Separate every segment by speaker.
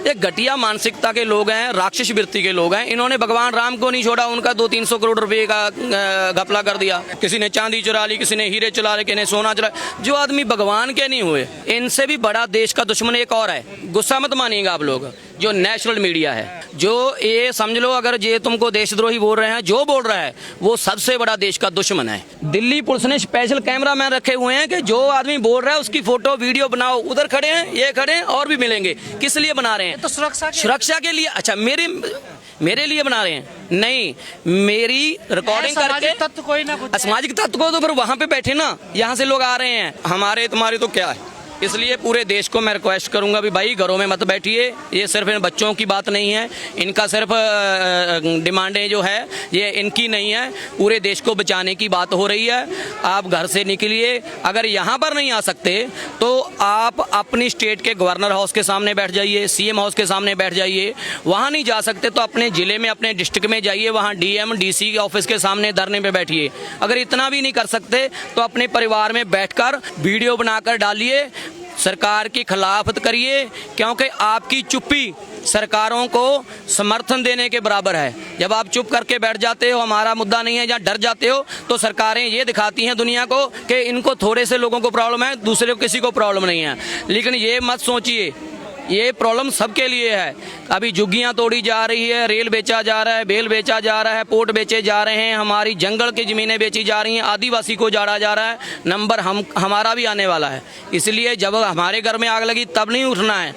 Speaker 1: ये घटिया मानसिकता के लोग हैं, राक्षस वृत्ति के लोग हैं। इन्होंने भगवान राम को नहीं छोड़ा, उनका 200-300 करोड़ रुपए का घपला कर दिया। किसी ने चांदी चुरा ली, किसी ने हीरे चुरा ले, किसी ने सोना चुरा। जो आदमी भगवान के नहीं हुए, इनसे भी बड़ा देश का दुश्मन एक और है। गुस्सा मत मानिएगा आप लोग, जो नेशनल मीडिया है, जो ये समझ लो अगर ये तुमको देशद्रोही बोल रहे हैं, जो बोल रहा है वो सबसे बड़ा देश का दुश्मन है। दिल्ली पुलिस ने स्पेशल कैमरा मैन रखे हुए हैं कि जो आदमी बोल रहा है उसकी फोटो वीडियो बनाओ। उधर खड़े हैं, ये खड़े हैं और भी मिलेंगे। किस लिए बना रहे हैं?
Speaker 2: तो
Speaker 1: सुरक्षा के लिए। अच्छा, मेरे लिए बना रहे हैं? नहीं, मेरी रिकॉर्डिंग करके
Speaker 2: तत्व कोई ना कुछ
Speaker 1: असामाजिक तत्व को तो फिर वहां पे बैठे ना, यहाँ से लोग आ रहे हैं। हमारे तुम्हारे तो क्या है। इसलिए पूरे देश को मैं रिक्वेस्ट करूंगा भी भाई घरों में मत बैठिए। ये सिर्फ इन बच्चों की बात नहीं है, इनका सिर्फ डिमांडें जो है ये इनकी नहीं है, पूरे देश को बचाने की बात हो रही है। आप घर से निकलिए, अगर यहाँ पर नहीं आ सकते तो आप अपनी स्टेट के गवर्नर हाउस के सामने बैठ जाइए, सीएम हाउस के सामने बैठ जाइए। वहाँ नहीं जा सकते तो अपने जिले में, अपने डिस्ट्रिक्ट में जाइए, वहाँ डीएम डीसी के ऑफिस के सामने धरने पे बैठिए। अगर इतना भी नहीं कर सकते तो अपने परिवार में बैठकर वीडियो बनाकर डालिए, सरकार के खिलाफ करिए, क्योंकि आपकी चुप्पी सरकारों को समर्थन देने के बराबर है। जब आप चुप करके बैठ जाते हो, हमारा मुद्दा नहीं है, जहाँ डर जाते हो, तो सरकारें ये दिखाती हैं दुनिया को कि इनको थोड़े से लोगों को प्रॉब्लम है, दूसरे को किसी को प्रॉब्लम नहीं है। लेकिन ये मत सोचिए, ये प्रॉब्लम सबके लिए है। अभी झुग्गियां तोड़ी जा रही है, रेल बेचा जा रहा है, बेल बेचा जा रहा है, पोर्ट बेचे जा रहे हैं, हमारी जंगल की ज़मीनें बेची जा रही हैं, आदिवासी को जाड़ा जा रहा है। नंबर हमारा भी आने वाला है। इसलिए जब हमारे घर में आग लगी तब नहीं उठना है,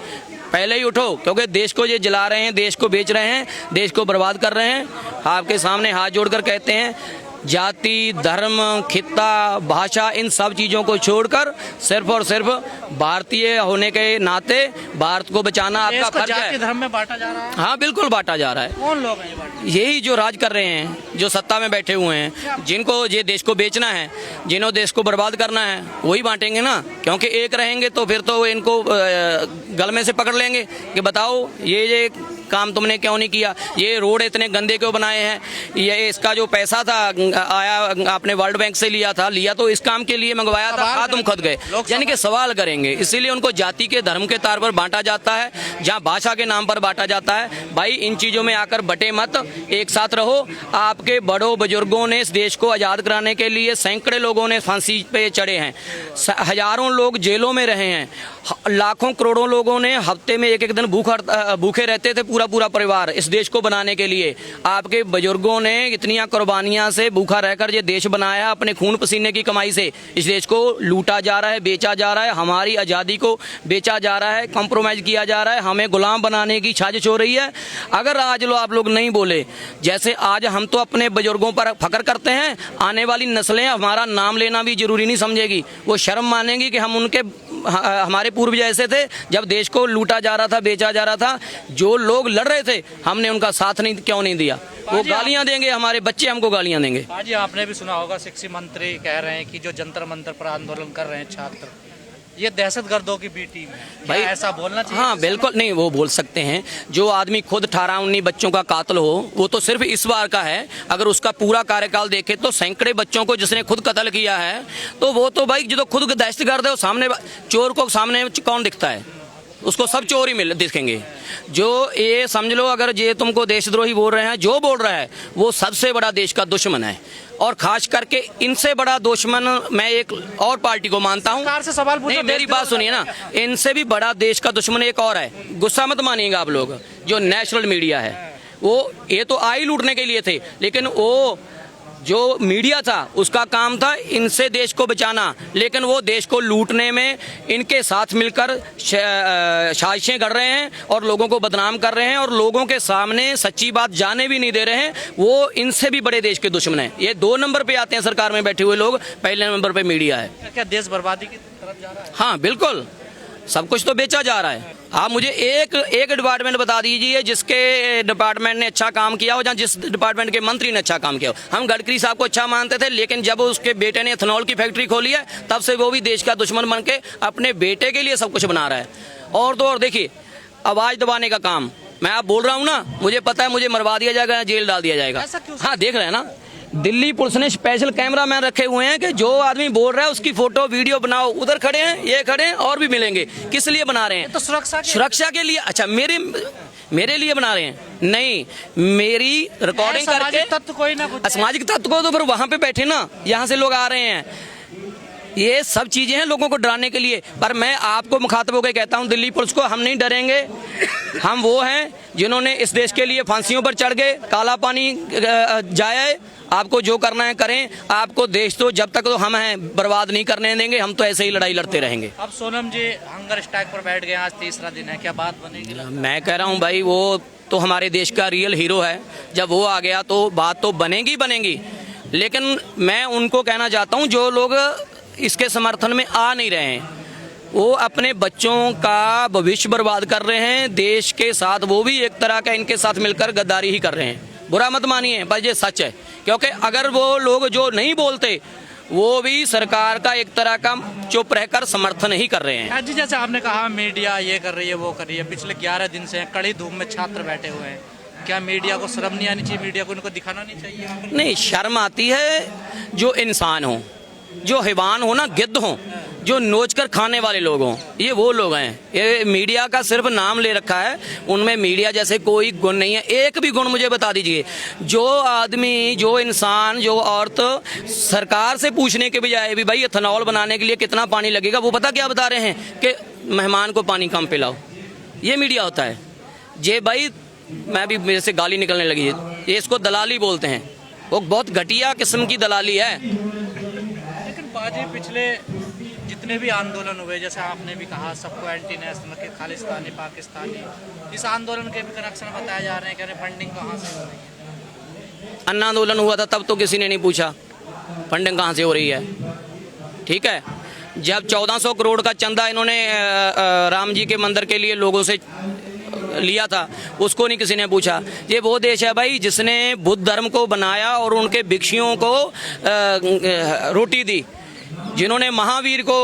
Speaker 1: पहले ही उठो, क्योंकि देश को ये जला रहे हैं, देश को बेच रहे हैं, देश को बर्बाद कर रहे हैं। आपके सामने हाथ जोड़कर कहते हैं, जाति, धर्म, खित्ता, भाषा, इन सब चीज़ों को छोड़कर सिर्फ और सिर्फ भारतीय होने के नाते भारत को बचाना आपका फर्ज है।
Speaker 2: जाति धर्म में बांटा जा रहा है।
Speaker 1: हाँ, बिल्कुल बांटा जा रहा है।
Speaker 2: कौन लोग हैं ये बांटे?
Speaker 1: यही जो राज कर रहे हैं, जो सत्ता में बैठे हुए हैं, जिनको ये देश को बेचना है, जिन्हों देश को बर्बाद करना है, वही बांटेंगे ना। क्योंकि एक रहेंगे तो फिर तो इनको गल में से पकड़ लेंगे कि बताओ ये काम तुमने क्यों नहीं किया, ये रोड इतने गंदे क्यों बनाए हैं, ये इसका जो पैसा था आया आपने वर्ल्ड बैंक से लिया तो इस काम के लिए मंगवाया था, तुम खुद गए। यानी कि सवाल करेंगे। इसीलिए उनको जाति के, धर्म के तार पर बांटा जाता है, जहाँ भाषा के नाम पर बांटा जाता है। भाई इन चीजों में आकर बटे मत, एक साथ रहो। आपके बड़ों बुजुर्गों ने इस देश को आजाद कराने के लिए सैकड़े लोगों ने फांसी पे चढ़े हैं, हजारों लोग जेलों में रहे हैं, लाखों करोड़ों लोगों ने हफ्ते में एक दिन भूखे रहते थे, पूरा परिवार, इस देश को बनाने के लिए। आपके बुजुर्गों ने इतनी कुर्बानियां से भूखा रहकर ये देश बनाया, अपने खून पसीने की कमाई से। इस देश को लूटा जा रहा है, बेचा जा रहा है, हमारी आज़ादी को बेचा जा रहा है, कॉम्प्रोमाइज़ किया जा रहा है, हमें गुलाम बनाने की साजिश हो रही है। अगर आज आप लोग नहीं बोले, जैसे आज हम तो अपने बुजुर्गों पर फख्र करते हैं, आने वाली नस्लें हमारा नाम लेना भी जरूरी नहीं समझेगी। वो शर्म मानेंगी कि हम उनके, हमारे पूर्व जैसे थे, जब देश को लूटा जा रहा था, बेचा जा रहा था, जो लोग लड़ रहे थे, हमने उनका साथ नहीं क्यों नहीं दिया। वो गालियां देंगे, हमारे बच्चे हमको गालियां देंगे।
Speaker 2: आज आपने भी सुना होगा, शिक्षा मंत्री कह रहे हैं कि जो जंतर मंतर पर आंदोलन कर रहे हैं छात्र, ये दहशतगर्दों की बी टीम है। भाई ऐसा बोलना चाहिए?
Speaker 1: हाँ, बिल्कुल नहीं, वो बोल सकते हैं। जो आदमी खुद 18-19 बच्चों का कातिल हो, वो तो सिर्फ इस बार का है। अगर उसका पूरा कार्यकाल देखे तो सैकड़े बच्चों को जिसने खुद कत्ल किया है, तो वो तो भाई जो खुद दहशतगर्द है, वो सामने चोर को सामने कौन दिखता है? उसको सब चोर ही दिखेंगे। जो ये समझ लो अगर ये तुमको देशद्रोही बोल रहे हैं, जो बोल रहा है वो सबसे बड़ा देश का दुश्मन है। और खास करके इनसे बड़ा दुश्मन मैं एक और पार्टी को मानता हूँ।
Speaker 2: सरकार से सवाल पूछो,
Speaker 1: मेरी बात सुनिए ना, इनसे भी बड़ा देश का दुश्मन एक और है। गुस्सा मत मानिएगा आप लोग, जो नेशनल मीडिया है। वो ये तो आई लूटने के लिए थे, लेकिन वो जो मीडिया था उसका काम था इनसे देश को बचाना, लेकिन वो देश को लूटने में इनके साथ मिलकर साजिशें कर रहे हैं और लोगों को बदनाम कर रहे हैं और लोगों के सामने सच्ची बात जाने भी नहीं दे रहे हैं। वो इनसे भी बड़े देश के दुश्मन हैं। ये 2 नंबर पे आते हैं सरकार में बैठे हुए लोग, पहले नंबर पे मीडिया है।
Speaker 2: क्या देश बर्बादी की तरफ जा रहा है?
Speaker 1: हाँ बिल्कुल, सब कुछ तो बेचा जा रहा है। आप मुझे एक डिपार्टमेंट बता दीजिए जिसके डिपार्टमेंट ने अच्छा काम किया हो, जहाँ जिस डिपार्टमेंट के मंत्री ने अच्छा काम किया हो। हम गडकरी साहब को अच्छा मानते थे, लेकिन जब उसके बेटे ने इथेनॉल की फैक्ट्री खोली है, तब से वो भी देश का दुश्मन बन के अपने बेटे के लिए सब कुछ बना रहा है। और तो और देखिए, आवाज दबाने का काम मैं आप बोल रहा हूँ ना, मुझे पता है मुझे मरवा दिया जाएगा, जेल डाल दिया जाएगा। हाँ, देख रहे हैं ना, दिल्ली पुलिस ने स्पेशल कैमरामैन रखे हुए हैं कि जो आदमी बोल रहा है उसकी फोटो वीडियो बनाओ। उधर खड़े हैं, ये खड़े हैं और भी मिलेंगे। किस लिए बना रहे हैं?
Speaker 2: तो
Speaker 1: सुरक्षा के लिए। अच्छा, मेरे लिए बना रहे हैं? नहीं, मेरी रिकॉर्डिंग करके
Speaker 2: तत्व कोई ना कुछ
Speaker 1: असामाजिक तत्व को तो फिर वहां पे बैठे ना, यहाँ से लोग आ रहे हैं। ये सब चीजें हैं लोगों को डराने के लिए। पर मैं आपको मुखातब होकर कहता हूं, दिल्ली पुलिस को हम नहीं डरेंगे। हम वो हैं जिन्होंने इस देश के लिए फांसियों पर चढ़ गए, काला पानी जाए। आपको जो करना है करें, आपको देश तो जब तक तो हम हैं बर्बाद नहीं करने देंगे। हम तो ऐसे ही लड़ाई लड़ते रहेंगे।
Speaker 2: अब सोनम जी हंगर स्ट्राइक पर बैठ गए, आज तीसरा दिन है, क्या बात बनेगी?
Speaker 1: मैं कह रहा हूं भाई, वो तो हमारे देश का रियल हीरो है। जब वो आ गया तो बात तो बनेगी। लेकिन मैं उनको कहना चाहता हूं जो लोग इसके समर्थन में आ नहीं रहे हैं, वो अपने बच्चों का भविष्य बर्बाद कर रहे हैं देश के साथ। वो भी एक तरह का इनके साथ मिलकर गद्दारी ही कर रहे हैं। बुरा मत मानिए, पर ये सच है। क्योंकि अगर वो लोग जो नहीं बोलते, वो भी सरकार का एक तरह का चुप रहकर समर्थन ही कर रहे हैं।
Speaker 2: जी, जैसे आपने कहा मीडिया ये कर रही है, वो कर रही है, पिछले 11 दिन से कड़ी धूप में छात्र बैठे हुए हैं। क्या मीडिया को शर्म नहीं आनी चाहिए? मीडिया को इनको दिखाना नहीं चाहिए?
Speaker 1: नहीं, शर्म आती है जो इंसान हो, जो हैवान हो ना, गिद्ध हो, जो नोच कर खाने वाले लोग हों, ये वो लोग हैं। ये मीडिया का सिर्फ नाम ले रखा है, उनमें मीडिया जैसे कोई गुण नहीं है। एक भी गुण मुझे बता दीजिए। जो आदमी, जो इंसान, जो औरत सरकार से पूछने के बजाय भी भाई एथेनॉल बनाने के लिए कितना पानी लगेगा, वो पता क्या बता रहे हैं कि मेहमान को पानी कम पिलाओ। ये मीडिया होता है। ये भाई, मैं भी, मेरे से गाली निकलने लगी है, ये इसको दलाली बोलते हैं। वो बहुत घटिया किस्म की दलाली है।
Speaker 2: लेकिन बाजी पिछले जितने भी आंदोलन हुए, जैसे आपने भी कहा, सबको एंटी नेशनल के, खालिस्तानी, पाकिस्तानी, इस आंदोलन के भी कनेक्शन बताए जा रहे हैं। कह रहे फंडिंग कहाँ से हो रही है?
Speaker 1: अन्ना आंदोलन हुआ था तब तो किसी ने नहीं पूछा फंडिंग कहाँ से हो रही है। ठीक है, जब 1400 करोड़ का चंदा इन्होंने राम जी के मंदिर के लिए लोगों से लिया था, उसको नहीं किसी ने पूछा। ये वो देश है भाई जिसने बुद्ध धर्म को बनाया और उनके भिक्षुओं को रोटी दी, जिन्होंने महावीर को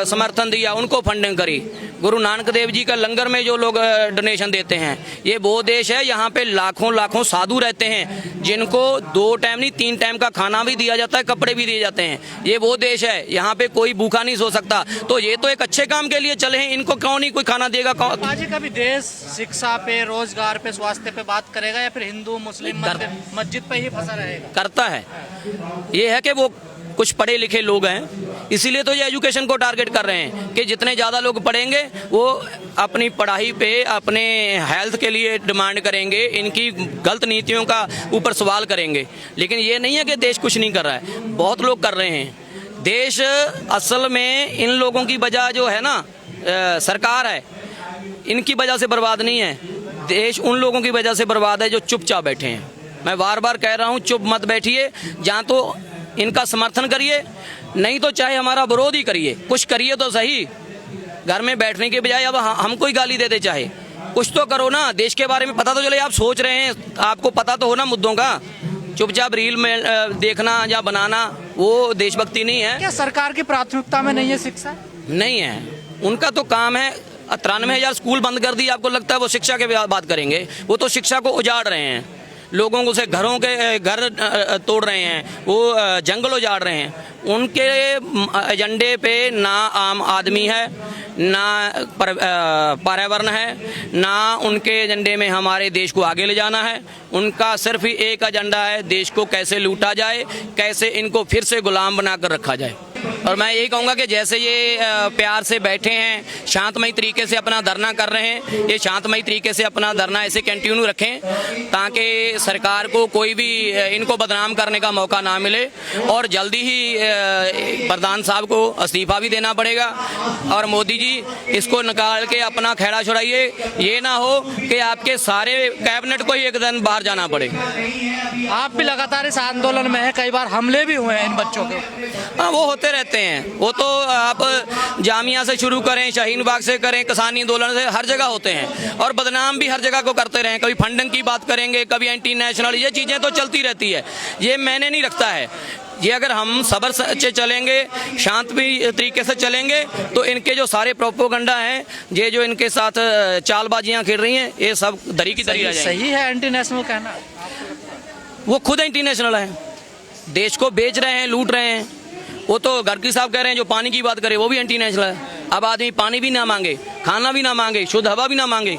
Speaker 1: समर्थन दिया, उनको फंडिंग करी। गुरु नानक देव जी का लंगर में जो लोग डोनेशन देते हैं, ये वो देश है। यहाँ पे लाखों साधु रहते हैं जिनको 2 टाइम नहीं 3 टाइम का खाना भी दिया जाता है, कपड़े भी दिए जाते हैं। ये वो देश है, यहाँ पे कोई भूखा नहीं सो सकता। तो ये तो एक अच्छे काम के लिए चले हैं, इनको क्यों नहीं कोई खाना देगा?
Speaker 2: आज कभी देश शिक्षा पे, रोजगार पे, स्वास्थ्य पे बात करेगा, या फिर हिंदू मुस्लिम मस्जिद पे ही फंसा रहेगा?
Speaker 1: करता है। ये है कि वो कुछ पढ़े लिखे लोग हैं, इसीलिए तो ये एजुकेशन को टारगेट कर रहे हैं कि जितने ज़्यादा लोग पढ़ेंगे वो अपनी पढ़ाई पे, अपने हेल्थ के लिए डिमांड करेंगे, इनकी गलत नीतियों का ऊपर सवाल करेंगे। लेकिन ये नहीं है कि देश कुछ नहीं कर रहा है, बहुत लोग कर रहे हैं। देश असल में इन लोगों की वजह जो है ना, सरकार है, इनकी वजह से बर्बाद नहीं है। देश उन लोगों की वजह से बर्बाद है जो चुपचाप बैठे हैं। मैं बार बार कह रहा हूँ, चुप मत बैठिए, जहाँ तो इनका समर्थन करिए, नहीं तो चाहे हमारा विरोध ही करिए, कुछ करिए तो सही। घर में बैठने के बजाय अब हम कोई गाली दे दे, चाहे कुछ तो करो ना। देश के बारे में पता तो चले, आप सोच रहे हैं, आपको पता तो हो ना मुद्दों का। चुपचाप रील में देखना या बनाना वो देशभक्ति नहीं है।
Speaker 2: क्या सरकार की प्राथमिकता में नहीं है शिक्षा? नहीं
Speaker 1: है, उनका तो काम है। 93,000 स्कूल बंद कर दिए, आपको लगता है वो शिक्षा के बात करेंगे? वो तो शिक्षा को उजाड़ रहे हैं, लोगों से घरों के घर तोड़ रहे हैं, वो जंगल उजाड़ रहे हैं। उनके एजेंडे पे ना आम आदमी है, ना पर्यावरण है, ना उनके एजेंडे में हमारे देश को आगे ले जाना है। उनका सिर्फ ही एक एजेंडा है, देश को कैसे लूटा जाए, कैसे इनको फिर से गुलाम बनाकर रखा जाए। और मैं यही कहूँगा कि जैसे ये प्यार से बैठे हैं, शांतमयी तरीके से अपना धरना कर रहे हैं, ये शांतमयी तरीके से अपना धरना ऐसे कंटिन्यू रखें ताकि सरकार को कोई भी इनको बदनाम करने का मौका ना मिले। और जल्दी ही प्रधान साहब को इस्तीफा भी देना पड़ेगा और मोदी जी इसको निकाल के अपना खेड़ा छुड़ाइए। ये ना हो कि आपके सारे कैबिनेट को ही एक दिन बाहर जाना पड़े।
Speaker 2: आप भी लगातार इस आंदोलन में है, कई बार हमले भी हुए हैं इन बच्चों के।
Speaker 1: हाँ, वो होते रहते हैं। वो तो आप जामिया से शुरू करें, शाहीन बाग से करें, किसानी आंदोलन से, हर जगह होते हैं। और बदनाम भी हर जगह को करते रहें, कभी फंडिंग की बात करेंगे, कभी एंटी नेशनल, ये चीज़ें तो चलती रहती है। ये मैंने नहीं रखता है। ये अगर हम सब्र से चलेंगे, शांत भी तरीके से चलेंगे, तो इनके जो सारे प्रोपोगंडा हैं, ये जो इनके साथ चालबाजियां खेल रही हैं, ये सब दरी की दरी रह जाएंगी।
Speaker 2: सही है एंटी नेशनल कहना?
Speaker 1: वो खुद एंटी नेशनल है। देश को बेच रहे हैं, लूट रहे हैं। वो तो गडकरी साहब कह रहे हैं जो पानी की बात करे वो भी एंटी नेशनल है। अब आदमी पानी भी ना मांगे, खाना भी ना मांगे, शुद्ध हवा भी ना मांगे।